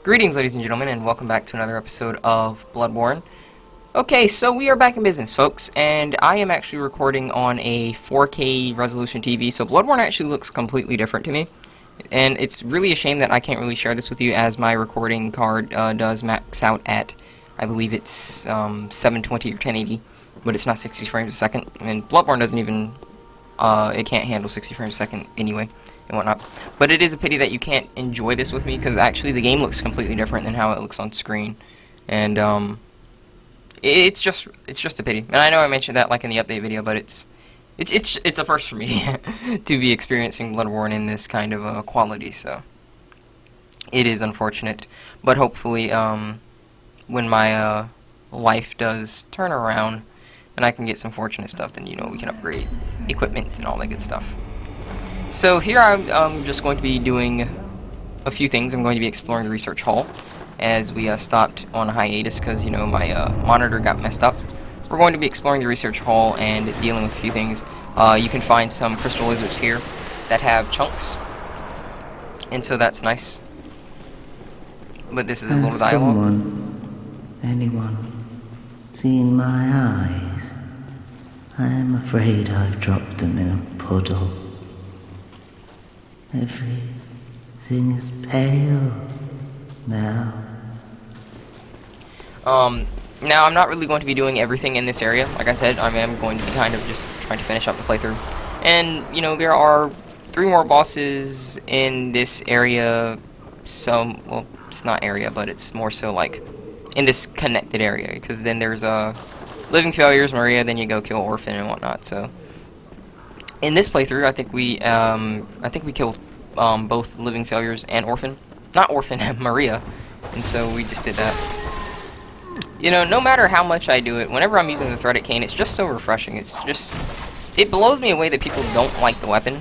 Greetings, ladies and gentlemen, and welcome back to another episode of Bloodborne. Okay, so we are back in business, folks, and I am actually recording on a 4K resolution TV, so Bloodborne actually looks completely different to me. And it's really a shame that I can't really share this with you, as my recording card does max out at, I believe it's 720 or 1080, but it's not 60 frames a second, and Bloodborne doesn't even it can't handle 60 frames a second anyway, and whatnot. But it is a pity that you can't enjoy this with me, because actually the game looks completely different than how it looks on screen. And, it's just a pity. And I know I mentioned that, like, in the update video, but it's a first for me to be experiencing Bloodborne in this kind of, quality, so it is unfortunate. But hopefully, when my, life does turn around, and I can get some fortunate stuff, then, you know, we can upgrade equipment and all that good stuff. So here I'm just going to be doing a few things. I'm going to be exploring the research hall, as we stopped on a hiatus because, you know, my monitor got messed up. We're going to be exploring the research hall and dealing with a few things. You can find some crystal lizards here that have chunks, and so that's nice. But this is a little dialogue. Anyone seen my eyes? I am afraid I've dropped them in a puddle. Everything is pale now. Now I'm not really going to be doing everything in this area. Like I said, I am going to be kind of just trying to finish up the playthrough. And, you know, there are 3 more bosses in this area. So, well, it's not area, but it's more so like in this connected area, because then there's Living Failures, Maria, then you go kill Orphan and whatnot. So in this playthrough, I think we killed both Living Failures and Orphan. Not Orphan, Maria. And so we just did that. You know, no matter how much I do it, whenever I'm using the threaded cane, it's just so refreshing. It's just, it blows me away that people don't like the weapon.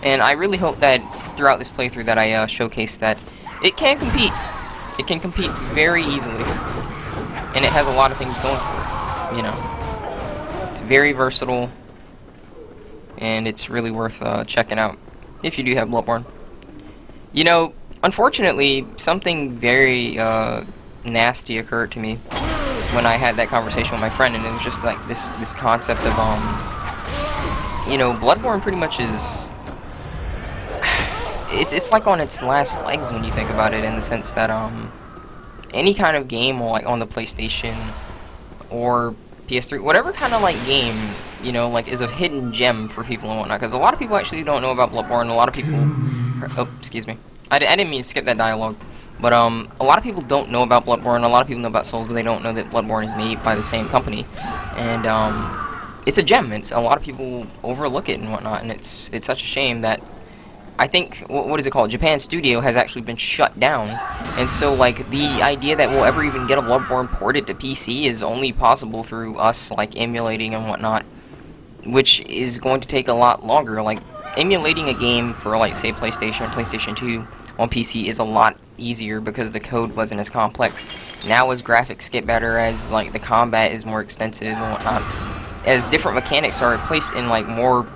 And I really hope that throughout this playthrough that I showcase that it can compete. It can compete very easily. And it has a lot of things going for it, you know. It's very versatile. And it's really worth checking out if you do have Bloodborne. You know, unfortunately, something very nasty occurred to me when I had that conversation with my friend, and it was just like this concept of you know, Bloodborne pretty much is it's like on its last legs when you think about it, in the sense that any kind of game, or like on the PlayStation or PS3, whatever kind of like game, you know, like is a hidden gem for people and whatnot, because a lot of people actually don't know about Bloodborne. A lot of people, oh, excuse me, I didn't mean to skip that dialogue, but a lot of people don't know about Bloodborne. A lot of people know about Souls, but they don't know that Bloodborne is made by the same company, and it's a gem. It's a lot of people overlook it and whatnot, and it's such a shame that I think, what is it called? Japan Studio has actually been shut down, and so like the idea that we'll ever even get a Bloodborne ported to PC is only possible through us like emulating and whatnot, which is going to take a lot longer. Like emulating a game for like say PlayStation or PlayStation 2 on PC is a lot easier because the code wasn't as complex. Now as graphics get better, as like the combat is more extensive and whatnot, as different mechanics are placed in like more,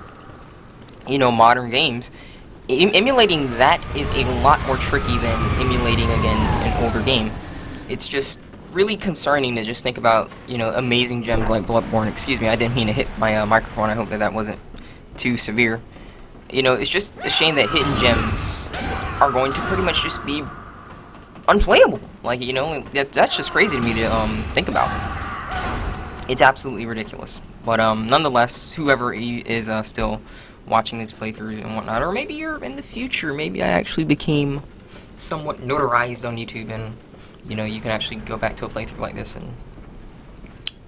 you know, modern games, emulating that is a lot more tricky than emulating, again, an older game. It's just really concerning to just think about, you know, amazing gems like Bloodborne. Excuse me, I didn't mean to hit my microphone. I hope that wasn't too severe. You know, it's just a shame that hidden gems are going to pretty much just be unplayable. Like, you know, that's just crazy to me to think about. It's absolutely ridiculous. But nonetheless, whoever is still watching this playthrough and whatnot, or maybe you're in the future, maybe I actually became somewhat notarized on YouTube, and, you know, you can actually go back to a playthrough like this and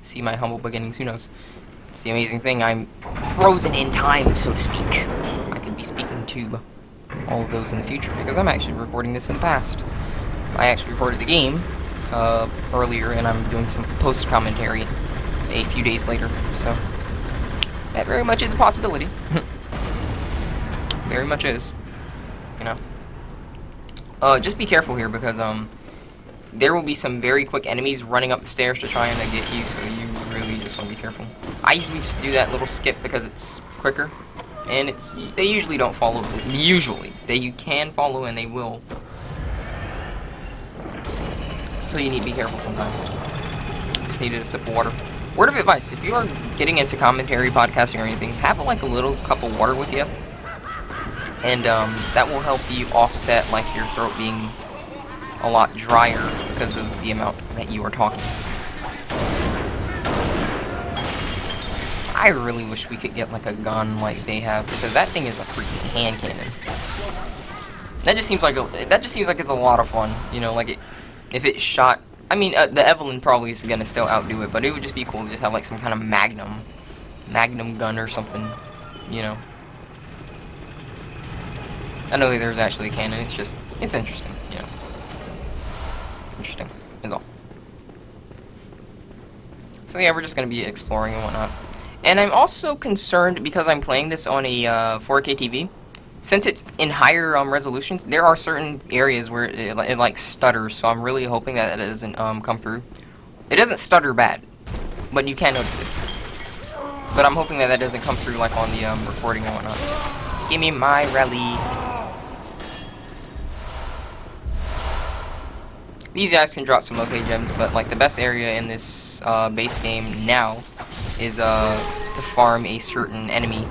see my humble beginnings. Who knows? It's the amazing thing. I'm frozen in time, so to speak. I could be speaking to all of those in the future, because I'm actually recording this in the past. I actually recorded the game earlier, and I'm doing some post-commentary a few days later, so that very much is a possibility. Very much is, you know. Just be careful here, because there will be some very quick enemies running up the stairs to try and get you, so you really just want to be careful. I usually just do that little skip because it's quicker, and they usually don't follow. Usually, you can follow and they will. So you need to be careful sometimes. Just needed a sip of water. Word of advice, if you are getting into commentary, podcasting, or anything, have like a little cup of water with you. And that will help you offset like your throat being a lot drier because of the amount that you are talking. I really wish we could get like a gun like they have, because that thing is a freaking hand cannon. That just seems like it's a lot of fun, you know, like if it shot. I mean, the Evelyn probably is gonna still outdo it, but it would just be cool to just have like some kind of magnum gun or something, you know. I know that there's actually a cannon. It's interesting, you know. Interesting is all. So yeah, we're just gonna be exploring and whatnot. And I'm also concerned because I'm playing this on a 4K TV. Since it's in higher resolutions, there are certain areas where it like stutters. So I'm really hoping that it doesn't come through. It doesn't stutter bad, but you can notice it. But I'm hoping that that doesn't come through like on the recording and whatnot. Give me my rally. These guys can drop some okay gems, but like the best area in this base game now is to farm a certain enemy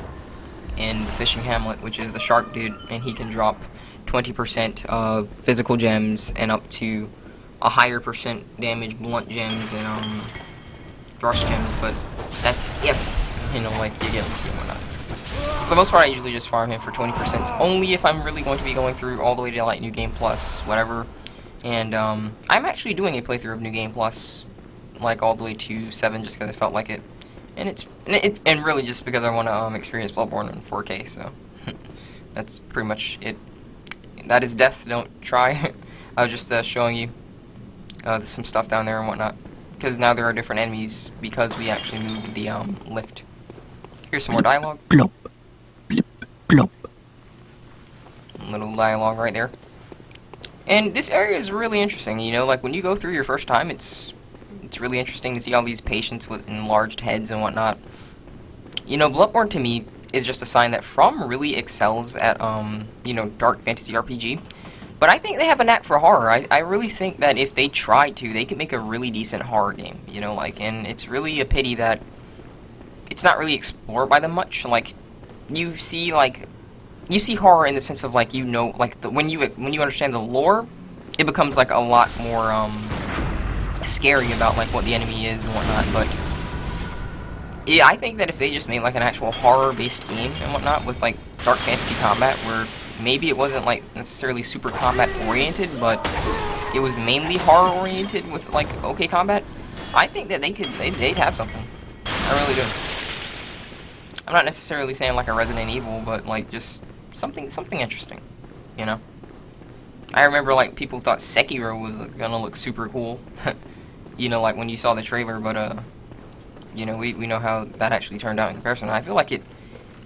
in the fishing hamlet, which is the shark dude, and he can drop 20% physical gems and up to a higher percent damage blunt gems and thrust gems, but that's if, you know, like you get lucky and whatnot. For the most part, I usually just farm him for 20%, only if I'm really going to be going through all the way to like New Game Plus, whatever. And I'm actually doing a playthrough of New Game Plus, like all the way to 7, just because I felt like it. And really just because I want to experience Bloodborne in 4K, so that's pretty much it. That is death, don't try. I was just showing you some stuff down there and whatnot, because now there are different enemies because we actually moved the lift. Here's some more dialogue. Plop, blip, plop. Little dialogue right there. And this area is really interesting, you know, like when you go through your first time, it's really interesting to see all these patients with enlarged heads and whatnot. You know, Bloodborne to me is just a sign that From really excels at, you know, dark fantasy RPG. But I think they have a knack for horror. I really think that if they tried to, they could make a really decent horror game, you know, like, and it's really a pity that it's not really explored by them much. Like, you see horror in the sense of, like, you know, like, when you understand the lore, it becomes, like, a lot more, scary about, like, what the enemy is and whatnot, but yeah, I think that if they just made, like, an actual horror-based game and whatnot with, like, dark fantasy combat, where maybe it wasn't, like, necessarily super combat-oriented, but it was mainly horror-oriented with, like, okay combat, I think that they'd have something. I really do. I'm not necessarily saying, like, a Resident Evil, but, like, just something interesting, you know? I remember, like, people thought Sekiro was gonna look super cool, you know, like, when you saw the trailer, but, you know, we know how that actually turned out in comparison. I feel like it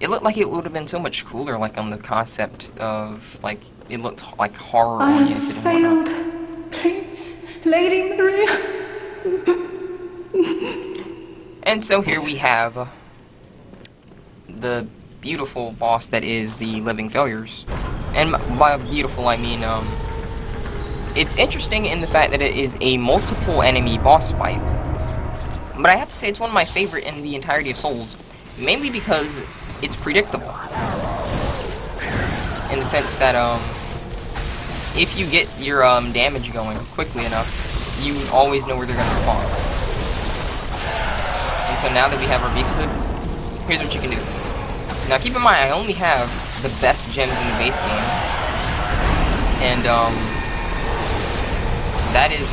looked like it would have been so much cooler, like, on the concept of, like, it looked, like, horror-oriented and whatnot. Failed. Please, Lady Maria. And so here we have the beautiful boss that is the Living Failures. And by beautiful, I mean, it's interesting in the fact that it is a multiple enemy boss fight. But I have to say it's one of my favorite in the entirety of Souls, mainly because it's predictable. In the sense that, if you get your, damage going quickly enough, you always know where they're gonna spawn. And so now that we have our Beast Hood, here's what you can do. Now keep in mind, I only have the best gems in the base game, and that is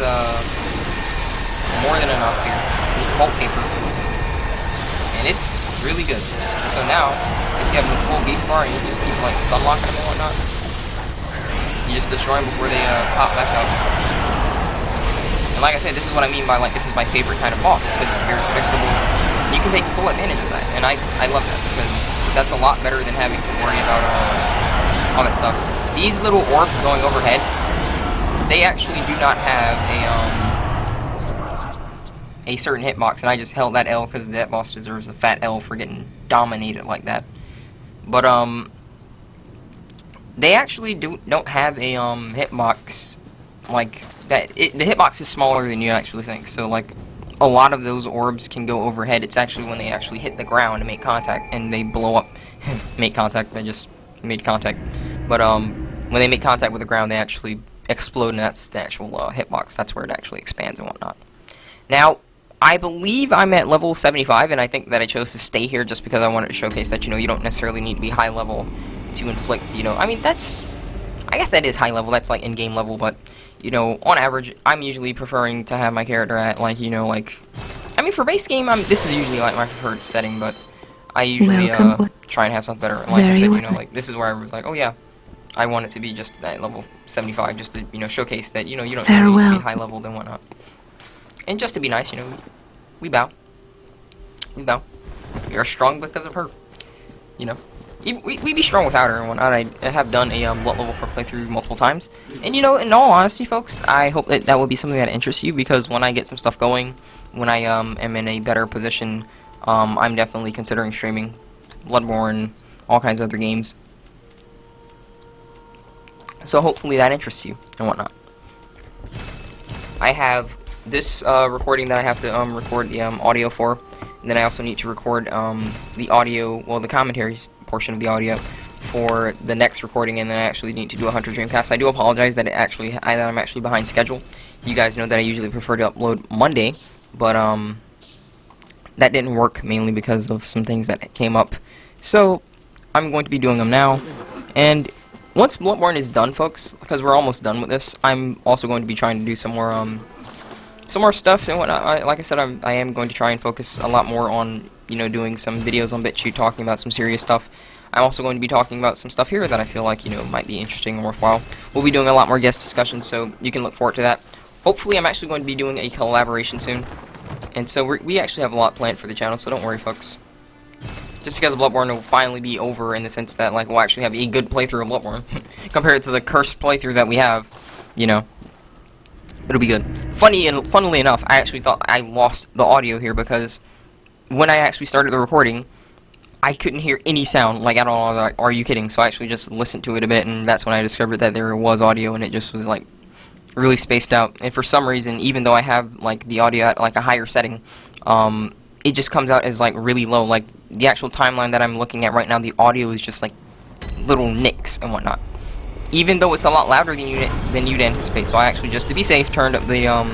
more than enough here. There's pulp paper, and it's really good. So now, if you have the full beast bar and you just keep like stun locking them and whatnot, you just destroy them before they pop back up. And like I said, this is what I mean by like this is my favorite kind of boss, because it's very predictable. You can take full advantage of that, and I love that, because that's a lot better than having to worry about all that stuff. These little orbs going overhead, they actually do not have a certain hitbox, and I just held that L because that boss deserves a fat L for getting dominated like that. But they actually don't have a hitbox like, the hitbox is smaller than you actually think, so, like, a lot of those orbs can go overhead. It's actually when they actually hit the ground and make contact, and they blow up. Make contact, I just made contact. But, when they make contact with the ground, they actually explode, and that's the actual hitbox. That's where it actually expands and whatnot. Now, I believe I'm at level 75, and I think that I chose to stay here just because I wanted to showcase that, you don't necessarily need to be high level to inflict, I mean, I guess that is high level, that's like in-game level, but, on average, I'm usually preferring to have my character at, like, I mean, for base game, this is usually, like, my preferred setting, but I usually, try and have something better. Like I said, like, this is where I was like, oh yeah, I want it to be just at level 75, just to, showcase that, you don't really need to be high leveled and whatnot. And just to be nice, we bow. We bow. We are strong because of her. We be strong without her and whatnot. I have done a level 4 playthrough multiple times. And, in all honesty, folks, I hope that that will be something that interests you, because when I get some stuff going, when I am in a better position, I'm definitely considering streaming Bloodborne, all kinds of other games. So hopefully that interests you and whatnot. I have this recording that I have to record the audio for, and then I also need to record the audio, well, the commentaries portion of the audio for the next recording, and then I actually need to do a Hunter Dreamcast. I do apologize that I'm actually behind schedule. You guys know that I usually prefer to upload Monday, but that didn't work mainly because of some things that came up. So I'm going to be doing them now, and once Bloodborne is done, folks, because we're almost done with this, I'm also going to be trying to do some more stuff and whatnot. Like I said, I am going to try and focus a lot more on, doing some videos on BitChute, talking about some serious stuff. I'm also going to be talking about some stuff here that I feel like, might be interesting and worthwhile. We'll be doing a lot more guest discussions, so you can look forward to that. Hopefully, I'm actually going to be doing a collaboration soon. And so we actually have a lot planned for the channel, so don't worry, folks. Just because Bloodborne will finally be over in the sense that, like, we'll actually have a good playthrough of Bloodborne compared to the cursed playthrough that we have, It'll be good. Funnily enough, I actually thought I lost the audio here because when I actually started the recording, I couldn't hear any sound, like, at all. Like, are you kidding? So I actually just listened to it a bit, and that's when I discovered that there was audio, and it just was, like, really spaced out. And for some reason, even though I have, like, the audio at, like, a higher setting, it just comes out as, like, really low. Like, the actual timeline that I'm looking at right now, the audio is just, like, little nicks and whatnot. Even though it's a lot louder than you'd anticipate. So I actually, just to be safe, turned up the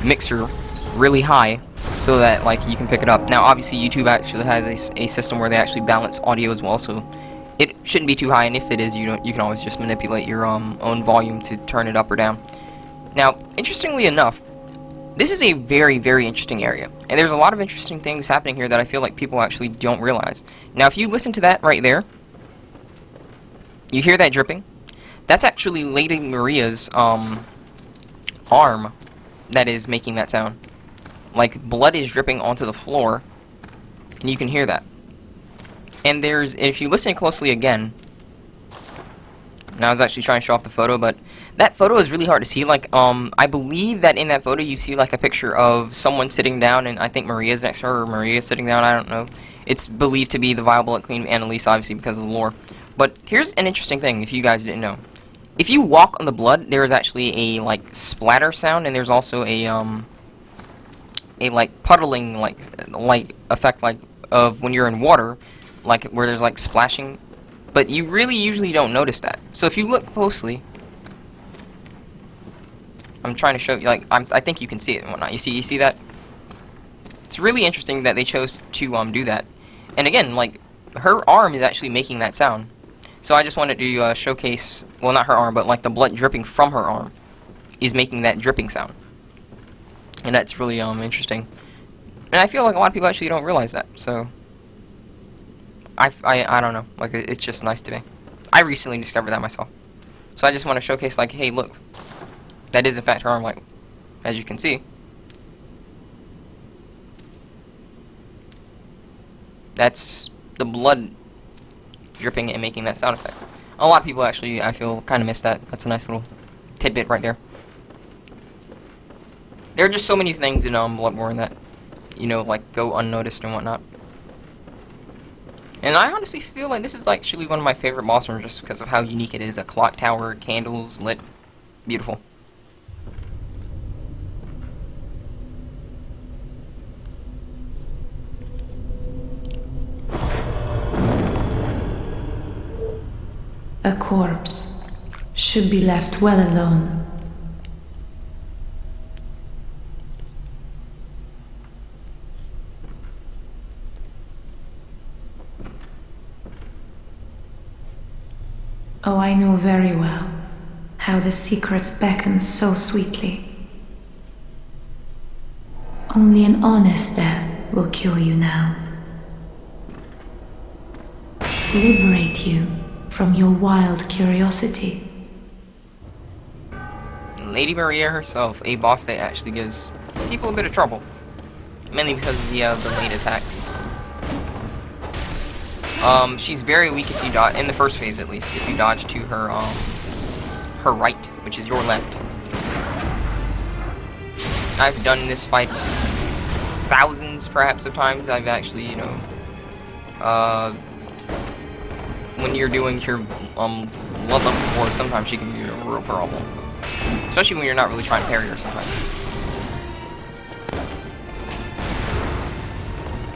mixer really high so that, like, you can pick it up. Now, obviously, YouTube actually has a system where they actually balance audio as well, so it shouldn't be too high, and if it is, you can always just manipulate your own volume to turn it up or down. Now, interestingly enough, this is a very, very interesting area, and there's a lot of interesting things happening here that I feel like people actually don't realize. Now, if you listen to that right there, you hear that dripping? That's actually Lady Maria's arm that is making that sound. Like, blood is dripping onto the floor, and you can hear that. And if you listen closely again, and I was actually trying to show off the photo, but that photo is really hard to see. Like, I believe that in that photo you see, like, a picture of someone sitting down, and I think Maria's next to her, or Maria's sitting down, I don't know. It's believed to be the viable Queen Annalise, obviously, because of the lore. But here's an interesting thing, if you guys didn't know. If you walk on the blood, there is actually a, like, splatter sound, and there's also a like, puddling, like effect, like, of when you're in water, like, where there's, like, splashing. But you really usually don't notice that. So if you look closely, I'm trying to show you, like, I think you can see it and whatnot. You see that? It's really interesting that they chose to do that. And again, like, her arm is actually making that sound. So I just wanted to showcase, well, not her arm, but, like, the blood dripping from her arm is making that dripping sound. And that's really interesting. And I feel like a lot of people actually don't realize that. So I don't know, like, it's just nice to me. I recently discovered that myself. So I just want to showcase, like, hey, look, that is in fact her arm, like, as you can see. That's the blood dripping and making that sound effect. A lot of people actually, I feel, kind of miss that. That's a nice little tidbit right there. There are just so many things in Bloodborne that, like, go unnoticed and whatnot. And I honestly feel like this is actually one of my favorite boss rooms just because of how unique it is. A clock tower, candles lit, beautiful. A corpse should be left well alone. Oh, I know very well how the secrets beckon so sweetly. Only an honest death will cure you now. Liberate you from your wild curiosity. Lady Maria herself, a boss that actually gives people a bit of trouble. Mainly because of the late attacks. She's very weak if you dodge, in the first phase at least, if you dodge to her, her right, which is your left. I've done this fight thousands, perhaps, of times. I've actually, you know, when you're doing your, blood level 4, sometimes she can be a real problem. Especially when you're not really trying to parry her sometimes.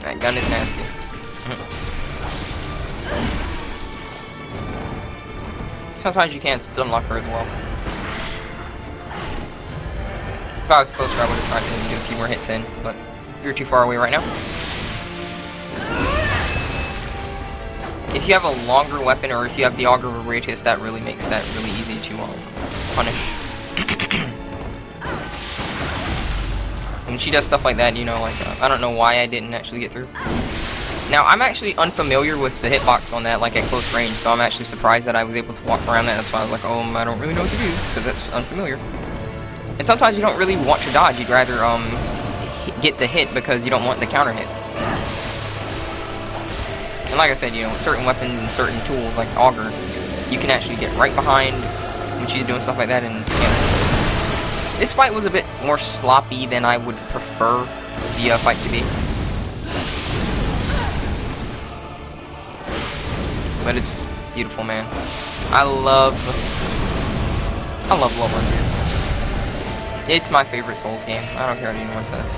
That gun is nasty. Sometimes you can't stun lock her as well. If I was closer, I would have tried to do a few more hits in, but you're too far away right now. If you have a longer weapon, or if you have the Augur of Radius, that really makes that really easy to punish. When she does stuff like that, you know, like, I don't know why I didn't actually get through. Now, I'm actually unfamiliar with the hitbox on that, like, at close range, so I'm actually surprised that I was able to walk around that. That's why I was like, oh, I don't really know what to do, because that's unfamiliar. And sometimes you don't really want to dodge, you'd rather, get the hit because you don't want the counter hit. And like I said, you know, with certain weapons and certain tools, like Augur, you can actually get right behind when she's doing stuff like that, and, you know. This fight was a bit more sloppy than I would prefer the fight to be. But it's beautiful, man. I love Bloodborne. It's my favorite Souls game. I don't care what anyone says.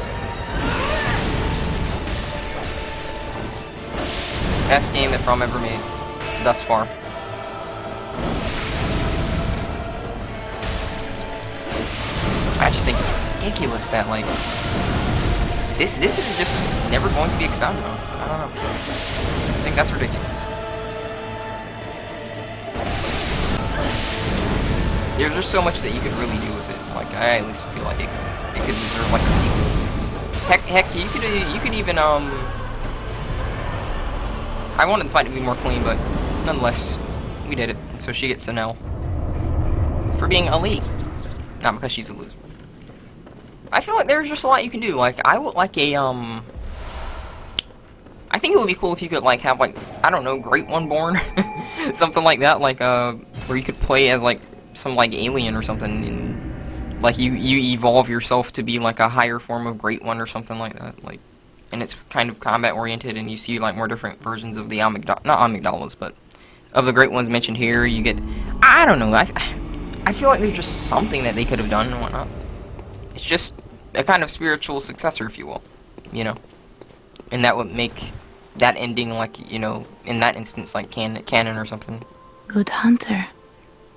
Best game that From ever made, thus far. I just think it's ridiculous that, like, this is just never going to be expounded on. I don't know. I think that's ridiculous. There's just so much that you could really do with it. Like, I at least feel like it could deserve like a sequel. Heck, you could even I wanted the fight to be more clean, but nonetheless, we did it. So she gets an L for being elite, not because she's a loser. I feel like there's just a lot you can do. Like, I would like a I think it would be cool if you could, like, have, like, I don't know, Great One Born, something like that. Like, where you could play as, like, some, like, alien or something, and, like, you evolve yourself to be, like, a higher form of Great One or something like that, like, and it's kind of combat oriented, and you see, like, more different versions of the not amygdalas, but of the Great Ones mentioned here. You get, I don't know, I feel like there's just something that they could have done and whatnot. It's just a kind of spiritual successor, if you will, you know, and that would make that ending, like, you know, in that instance, like, canon or something. Good hunter.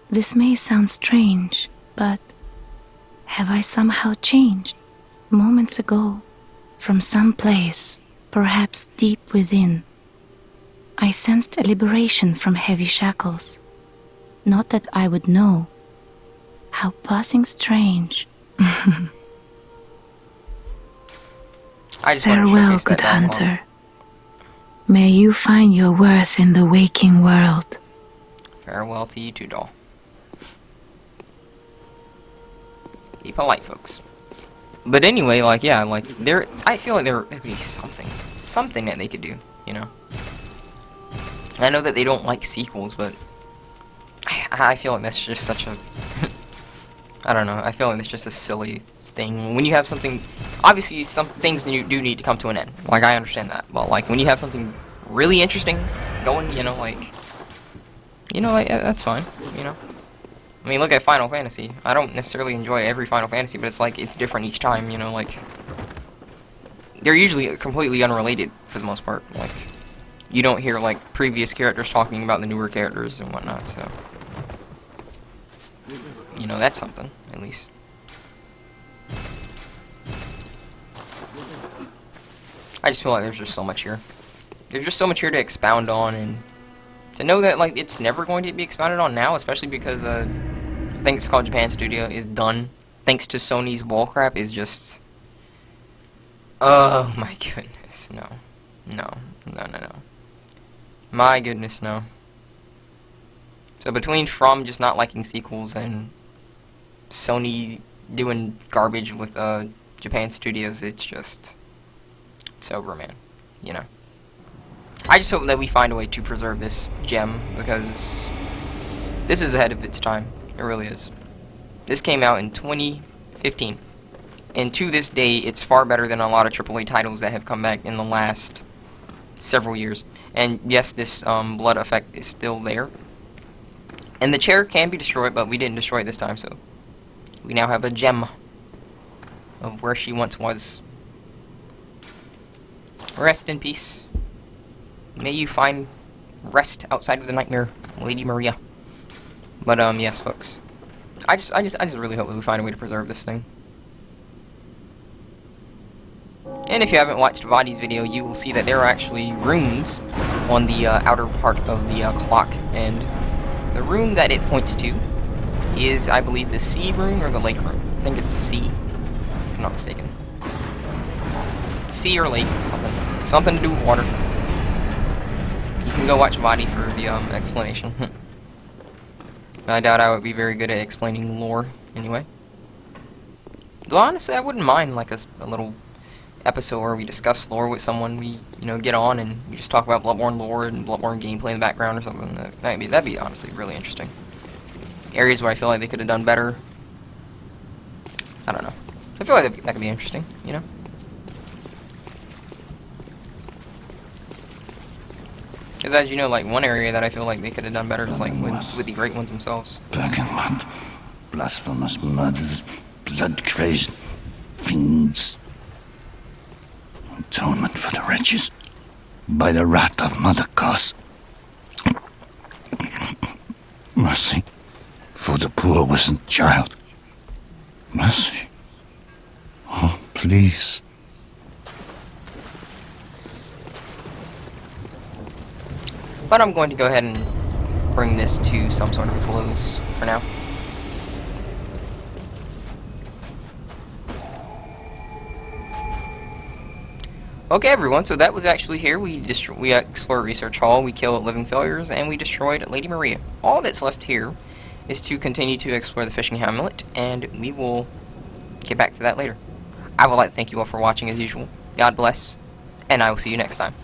This may sound strange, but have I somehow changed? Moments ago, from some place, perhaps deep within, I sensed a liberation from heavy shackles. Not that I would know. How passing strange. I just Farewell, good hunter. May you find your worth in the waking world. Farewell to you too, doll. Be polite, folks. But anyway, like, yeah, like, I feel like there could be something that they could do, you know? I know that they don't like sequels, but I feel like that's just such a, I don't know, I feel like it's just a silly thing. When you have something, obviously some things do need to come to an end, like, I understand that, but, like, when you have something really interesting going, you know, like, that's fine, you know? I mean, look at Final Fantasy. I don't necessarily enjoy every Final Fantasy, but it's like, it's different each time, you know, like, they're usually completely unrelated for the most part. Like, you don't hear, like, previous characters talking about the newer characters and whatnot, so you know, that's something, at least. I just feel like there's just so much here. There's just so much here to expound on, and to know that, like, it's never going to be expounded on now, especially because, I think it's called Japan Studio, is done, thanks to Sony's bullcrap, is just... Oh, my goodness, no. No. No, no, no. My goodness, no. So between From just not liking sequels and Sony doing garbage with Japan Studios, it's just... It's over, man. You know. I just hope that we find a way to preserve this gem, because this is ahead of its time. It really is. This came out in 2015. And to this day, it's far better than a lot of AAA titles that have come back in the last several years. And yes, this blood effect is still there. And the chair can be destroyed, but we didn't destroy it this time, so we now have a gem of where she once was. Rest in peace. May you find rest outside of the nightmare, Lady Maria. But yes, folks. I just really hope that we find a way to preserve this thing. And if you haven't watched Vadi's video, you will see that there are actually runes on the outer part of the clock, and the rune that it points to is, I believe, the sea rune or the lake rune. I think it's sea, if I'm not mistaken. Sea or lake, something. Something to do with water. You can go watch Vadi for the explanation. I doubt I would be very good at explaining lore, anyway. Though honestly, I wouldn't mind like a little episode where we discuss lore with someone. We, you know, get on and we just talk about Bloodborne lore and Bloodborne gameplay in the background or something. That'd be honestly really interesting. Areas where I feel like they could have done better. I don't know. I feel like that could be interesting, you know? Because as you know, like, one area that I feel like they could have done better is, like, with the Great Ones themselves. Black and blood, blasphemous murders, blood-crazed fiends. Atonement for the wretches, by the wrath of Mother Goss. Mercy for the poor wasn't child. Mercy. Oh, please. But I'm going to go ahead and bring this to some sort of a close for now. Okay, everyone, so that was actually here. We explored Research Hall, we killed Living Failures, and we destroyed Lady Maria. All that's left here is to continue to explore the Fishing Hamlet, and we will get back to that later. I would like to thank you all for watching as usual. God bless, and I will see you next time.